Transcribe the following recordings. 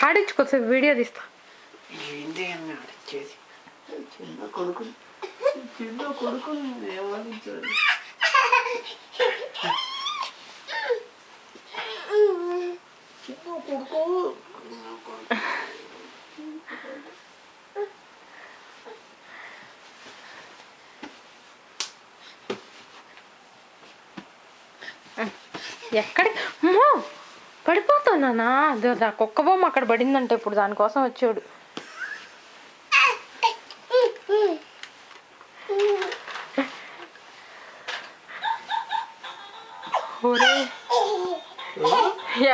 ఆడించుకోసేపు video తీస్తా. ఏంటి అని ఆడిచ్చేది చిన్న కొడుకు ఏమనిచ్చాడు. చిన్న కొడుకు ఎక్కడికి అమ్మో పడిపోతానా? అదే కుక్క బొమ్మ అక్కడ పడిందంటే ఇప్పుడు దానికోసం వచ్చాడు.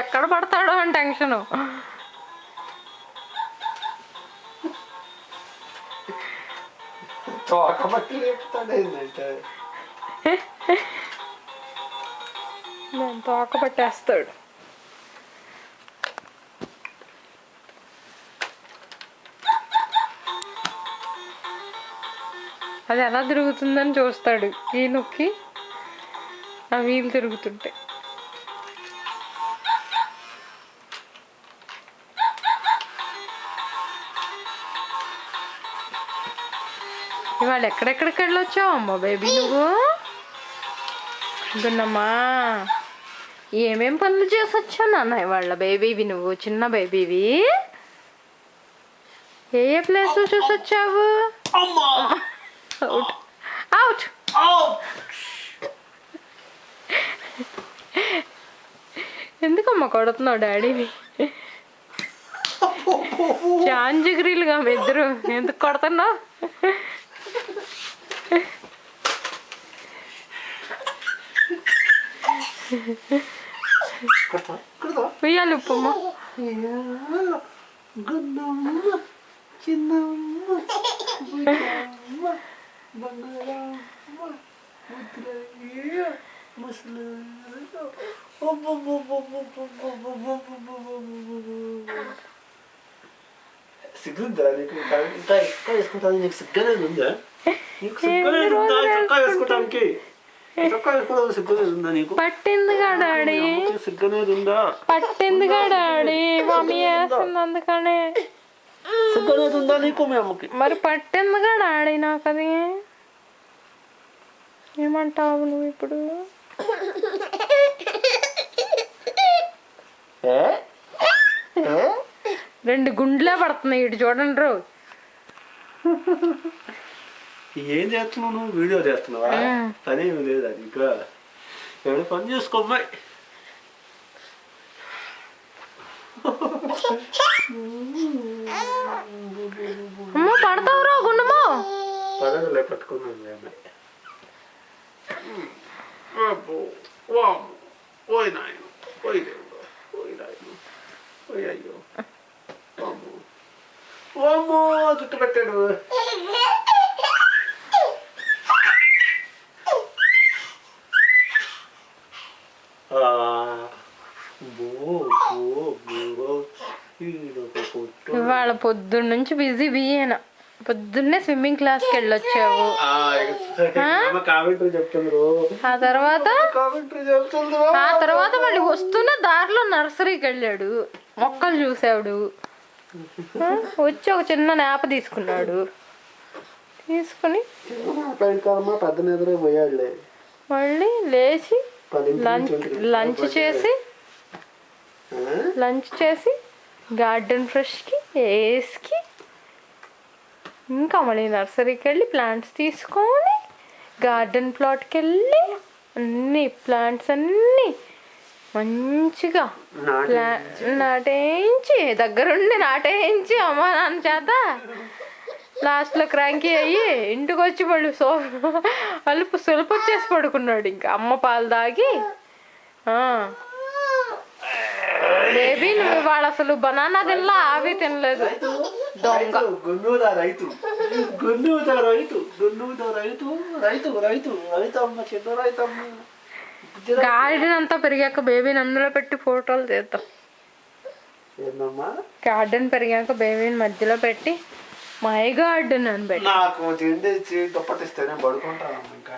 ఎక్కడ పడతాడో అని టెన్షను. నేను తోక పట్టేస్తాడు. అది ఎలా తిరుగుతుందని చూస్తాడు. ఈ నొక్కి ఆ వీలు తిరుగుతుంటే ఇవాళ ఎక్కడెక్కడికి వెళ్ళొచ్చావు అమ్మ బేబీ నువ్వు? గున్నమ్మా ఏమేం పనులు చేసి వచ్చావు నాన్న ఇవాళ బేబీవి నువ్వు? చిన్న బేబీవి ఏ ఏ ప్లేస్ చూసి వచ్చావు? Out out. ఎందుకమ్మా కొడుతున్నావు డాడీని? జాంజిగిరీలుగా మీ ఇద్దరు ఎందుకు కొడుతున్నావు? ఉయ్యాలి ఉప్పమ్మ. సిగ్గుందా నీకు? ఇంకా ఎక్కువ వేసుకుంటాను. నీకు సిగ్గనేది ఉందా? నీకు సిగ్గనేది ఉందా చొక్కా వేసుకోవటానికి? చొక్కా వేసుకోవడానికి సిగ్గనేది ఉందా నీకు? పట్టిందిగా డాడీ, సిగ్గనేది ఉందా? పట్టిందిగా డాడీ, మమ్మీ వేస్తుంది అందుకనే. సిగ్గనేది ఉందా నీకు? మీ అమ్మకి మరి పట్టిందిగా డాడీ నాకు. అది ఏమంటావు నువ్వు ఇప్పుడు? రెండు గుండ్లే పడుతున్నాయి ఇటు చూడండి రో. ఏం చేస్తున్నావు నువ్వు? వీడియో చేస్తున్నావా? పని ఏమి లేదు అది. ఇంకా ఏమైనా పని చేసుకోమ్మాయి. అమ్మ పడతావు రా గుండమ్మో. పడగలే పట్టుకున్నాను అమ్మాయి. ఓయ్ నాయన ఓయ్ దేవుడు ఓయ్ నాయన ఓయ్ అయ్యో ఓమో జుట్టు పెట్టాడు. ఇవాళ పొద్దున్న నుంచి బిజీ బియ్యేనా? పొద్దున్నే స్విమ్మింగ్ క్లాస్కి వెళ్ళొచ్చావు. ఆ తర్వాత మళ్ళీ వస్తున్న దారిలో నర్సరీకి వెళ్ళాడు, మొక్కలు చూసాడు, వచ్చి ఒక చిన్న నేప తీసుకున్నాడు. తీసుకుని మళ్ళీ లేచి లంచ్ చేసి గార్డెన్ ఫ్రెష్కి వేసుకి ఇంకా మళ్ళీ నర్సరీకి వెళ్ళి ప్లాంట్స్ తీసుకొని గార్డెన్ ప్లాట్కి వెళ్ళి అన్ని ప్లాంట్స్ అన్నీ మంచిగా నాటేయించి దగ్గరుండి నాటేయించి అమ్మ నాన్న చేత లాస్ట్లో క్రాంకీ అయ్యి ఇంటికి వచ్చి మళ్ళీ సులుపు వచ్చేసి పడుకున్నాడు. ఇంకా అమ్మ పాలు తాగి. బేబీ నువ్వు ఇవాళ అసలు బనానా తినలా, ఆవి తినలేదు. దొంగ గార్డెన్ అంతా పెరిగాక బేబీని అందులో పెట్టి ఫోటోలు తీద్దాం. గార్డెన్ పెరిగాక బేబీని మధ్యలో పెట్టి మై గార్డెన్ అని పెట్టి నాకు తిండి దుప్పటిస్తేనే పడుకుంటాను. ఇంకా